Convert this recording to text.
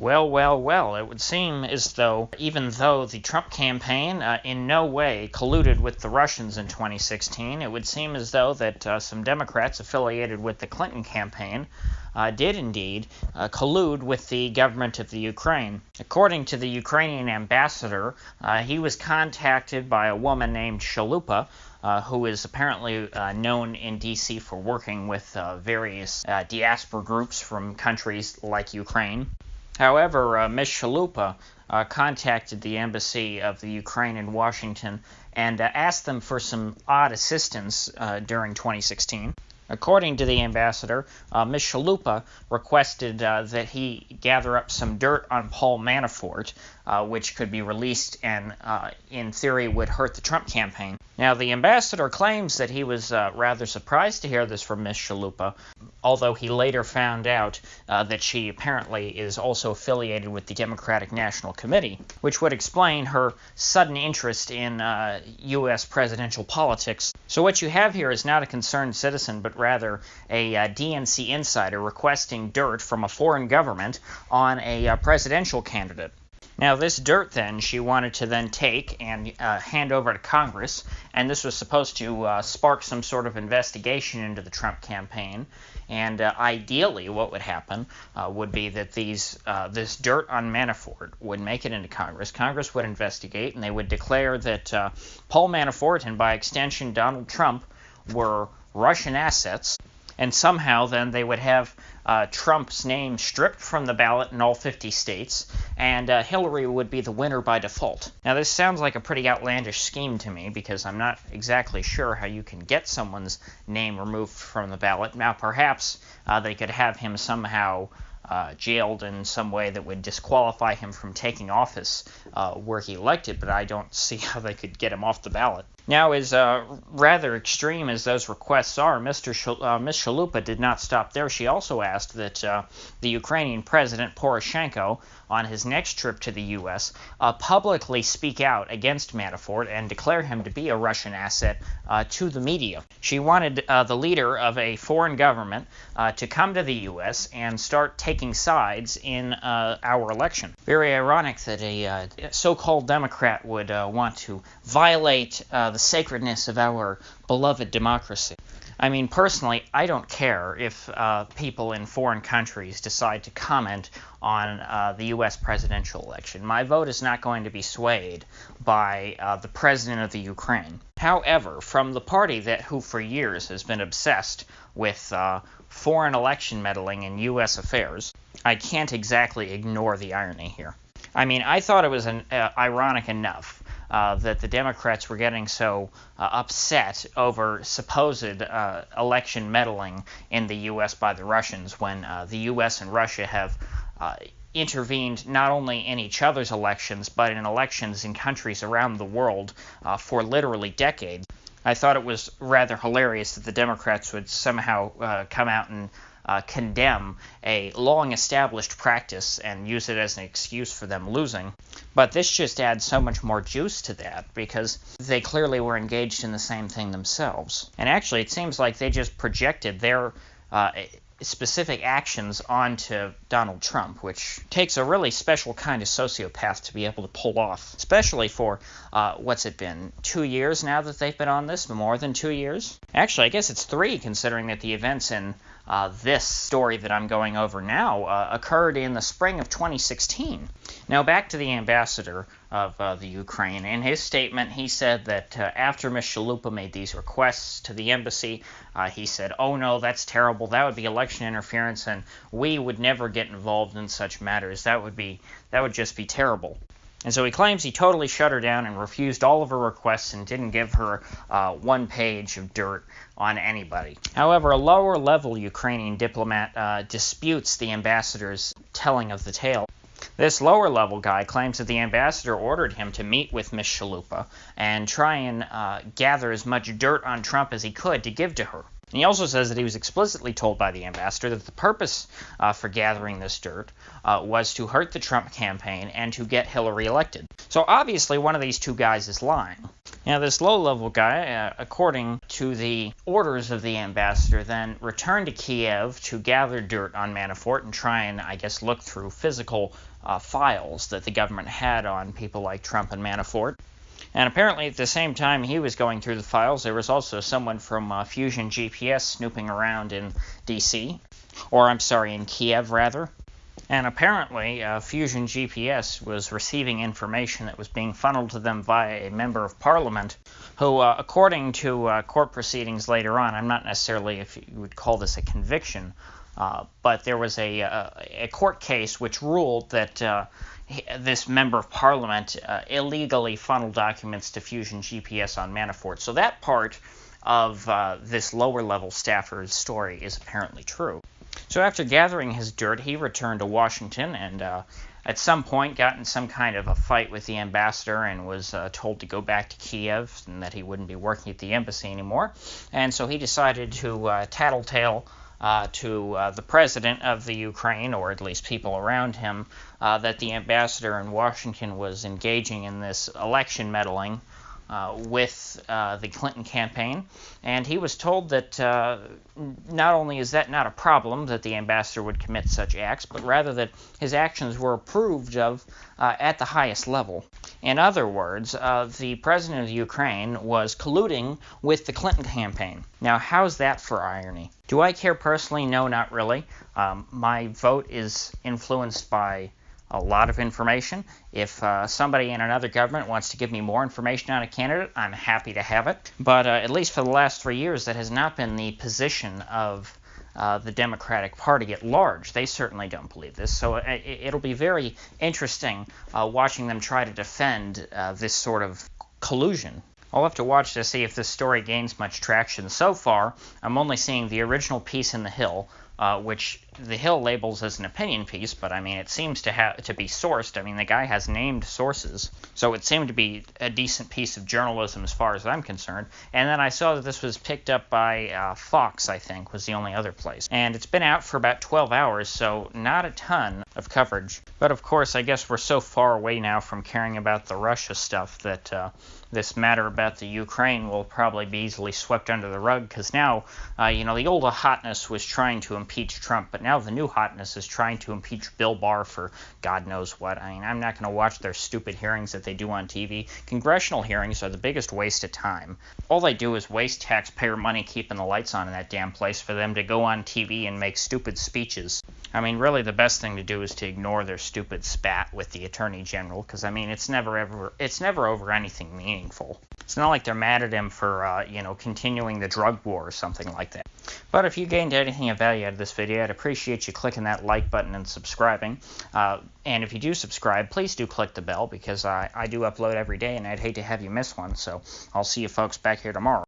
Well, well, well, it would seem as though, even though the Trump campaign in no way colluded with the Russians in 2016, it would seem as though that some Democrats affiliated with the Clinton campaign did indeed collude with the government of the Ukraine. According to the Ukrainian ambassador, he was contacted by a woman named Chalupa, who is apparently known in D.C. for working with various diaspora groups from countries like Ukraine. However, Ms. Chalupa contacted the embassy of the Ukraine in Washington and asked them for some odd assistance during 2016. According to the ambassador, Ms. Chalupa requested that he gather up some dirt on Paul Manafort, which could be released and, in theory, would hurt the Trump campaign. Now, the ambassador claims that he was rather surprised to hear this from Ms. Chalupa, although he later found out that she apparently is also affiliated with the Democratic National Committee, which would explain her sudden interest in U.S. presidential politics. So what you have here is not a concerned citizen, but rather a DNC insider requesting dirt from a foreign government on a presidential candidate. Now, this dirt, then, she wanted to then take and hand over to Congress, and this was supposed to spark some sort of investigation into the Trump campaign. And ideally, what would happen would be that this dirt on Manafort would make it into Congress. Congress would investigate, and they would declare that Paul Manafort, and by extension Donald Trump, were Russian assets. And somehow then they would have Trump's name stripped from the ballot in all 50 states, and Hillary would be the winner by default. Now, this sounds like a pretty outlandish scheme to me, because I'm not exactly sure how you can get someone's name removed from the ballot. Now, perhaps they could have him somehow jailed in some way that would disqualify him from taking office were he elected, but I don't see how they could get him off the ballot. Now, as rather extreme as those requests are, Ms. Chalupa did not stop there. She also asked that the Ukrainian President Poroshenko, on his next trip to the U.S., publicly speak out against Manafort and declare him to be a Russian asset to the media. She wanted the leader of a foreign government to come to the U.S. and start taking sides in our election. Very ironic that a so-called Democrat would want to violate the sacredness of our beloved democracy. I mean, personally, I don't care if people in foreign countries decide to comment on the U.S. presidential election. My vote is not going to be swayed by the president of the Ukraine. However, from the party who for years has been obsessed with foreign election meddling in U.S. affairs, I can't exactly ignore the irony here. I mean, I thought it was ironic enough that the Democrats were getting so upset over supposed election meddling in the U.S. by the Russians when the U.S. and Russia have intervened not only in each other's elections, but in elections in countries around the world for literally decades. I thought it was rather hilarious that the Democrats would somehow come out and condemn a long-established practice and use it as an excuse for them losing. But this just adds so much more juice to that, because they clearly were engaged in the same thing themselves. And actually, it seems like they just projected their specific actions onto Donald Trump, which takes a really special kind of sociopath to be able to pull off, especially for, what's it been, 2 years now that they've been on this? More than 2 years? Actually, I guess it's 3, considering that the events in this story that I'm going over now occurred in the spring of 2016. Now, back to the ambassador of the Ukraine. In his statement, he said that after Ms. Chalupa made these requests to the embassy, he said, "Oh no, that's terrible. That would be election interference, and we would never get involved in such matters. That would just be terrible." And so he claims he totally shut her down and refused all of her requests and didn't give her 1 page of dirt on anybody. However, a lower-level Ukrainian diplomat disputes the ambassador's telling of the tale. This lower-level guy claims that the ambassador ordered him to meet with Ms. Chalupa and try and gather as much dirt on Trump as he could to give to her. And he also says that he was explicitly told by the ambassador that the purpose for gathering this dirt was to hurt the Trump campaign and to get Hillary elected. So obviously one of these two guys is lying. Now, this low-level guy, according to the orders of the ambassador, then returned to Kiev to gather dirt on Manafort and try and, I guess, look through physical files that the government had on people like Trump and Manafort. And apparently at the same time he was going through the files, there was also someone from Fusion GPS snooping around in D.C., or I'm sorry, in Kiev, rather. And apparently, Fusion GPS was receiving information that was being funneled to them via a member of parliament who, according to court proceedings later on, I'm not necessarily if you would call this a conviction, but there was a court case which ruled that this member of parliament illegally funneled documents to Fusion GPS on Manafort. So that part of this lower-level staffer's story is apparently true. So after gathering his dirt, he returned to Washington and at some point got in some kind of a fight with the ambassador and was told to go back to Kiev and that he wouldn't be working at the embassy anymore. And so he decided to tattletale to the president of the Ukraine, or at least people around him, that the ambassador in Washington was engaging in this election meddling with the Clinton campaign, and he was told that not only is that not a problem that the ambassador would commit such acts, but rather that his actions were approved of at the highest level. In other words, the president of Ukraine was colluding with the Clinton campaign. Now, how's that for irony? Do I care personally? No, not really. My vote is influenced by a lot of information. If somebody in another government wants to give me more information on a candidate, I'm happy to have it. But at least for the last 3 years, that has not been the position of the Democratic Party at large. They certainly don't believe this. So it'll be very interesting watching them try to defend this sort of collusion. I'll have to watch to see if this story gains much traction. So far, I'm only seeing the original piece in The Hill, which The Hill labels as an opinion piece, but I mean it seems to be sourced. I mean the guy has named sources, so it seemed to be a decent piece of journalism as far as I'm concerned. And then I saw that this was picked up by Fox, I think, was the only other place. And it's been out for about 12 hours, so not a ton of coverage. But of course, I guess we're so far away now from caring about the Russia stuff that this matter about the Ukraine will probably be easily swept under the rug, because now, the old hotness was trying to impeach Trump, but now the new hotness is trying to impeach Bill Barr for God knows what. I mean, I'm not going to watch their stupid hearings that they do on TV. Congressional hearings are the biggest waste of time. All they do is waste taxpayer money keeping the lights on in that damn place for them to go on TV and make stupid speeches. I mean, really the best thing to do is to ignore their stupid spat with the Attorney General, because, I mean, it's never over anything meaningful. It's not like they're mad at him for, continuing the drug war or something like that. But if you gained anything of value out of this video, I'd appreciate you clicking that like button and subscribing. And if you do subscribe, please do click the bell, because I do upload every day, and I'd hate to have you miss one. So I'll see you folks back here tomorrow.